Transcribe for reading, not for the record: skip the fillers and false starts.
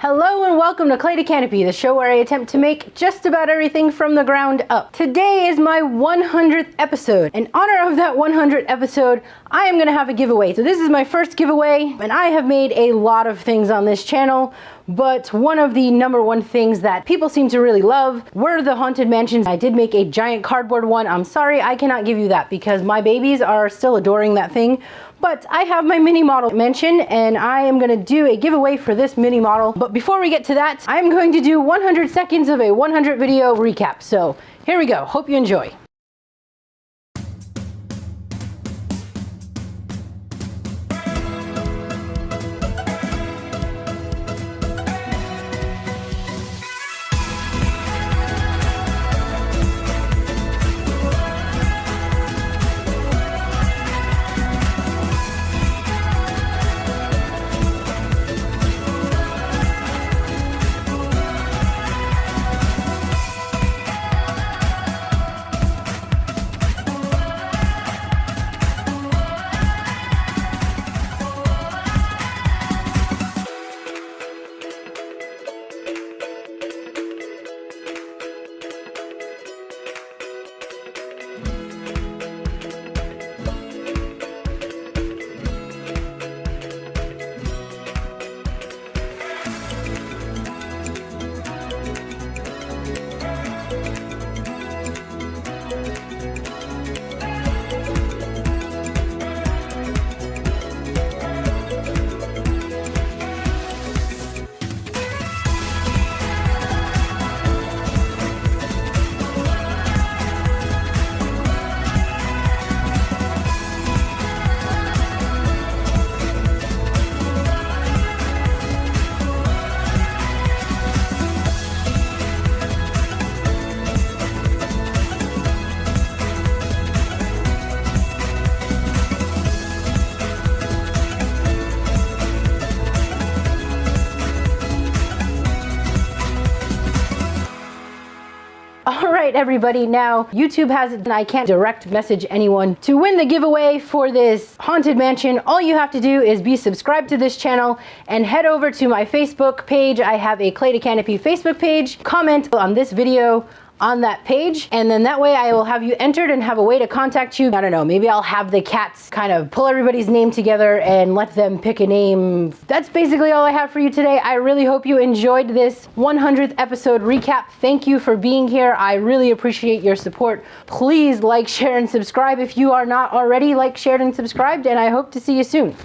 Hello and welcome to Clay to Canopy, the show where I attempt to make just about everything from the ground up. Today is my 100th episode. In honor of that 100th episode, I am going to have a giveaway. So this is my first giveaway, and I have made a lot of things on this channel, but one of the number one things that people seem to really love were the Haunted Mansions. I did make a giant cardboard one. I'm sorry I cannot give you that because my babies are still adoring that thing. But I have my mini model mansion and I am going to do a giveaway for this mini model. But before we get to that, I'm going to do 100 seconds of a 100 video recap. So here we go. Hope you enjoy. Alright everybody, now YouTube has it and I can't direct message anyone. To win the giveaway for this Haunted Mansion, all you have to do is be subscribed to this channel and head over to my Facebook page. I have a Clay to Canopy Facebook page. Comment on this video on that page, and then that way I will have you entered and have a way to contact you. I don't know, maybe I'll have the cats kind of pull everybody's name together and let them pick a name. That's basically all I have for you today. I really hope you enjoyed this 100th episode recap. Thank you for being here. I really appreciate your support. Please like, share, and subscribe if you are not already like, shared, and subscribed, and I hope to see you soon.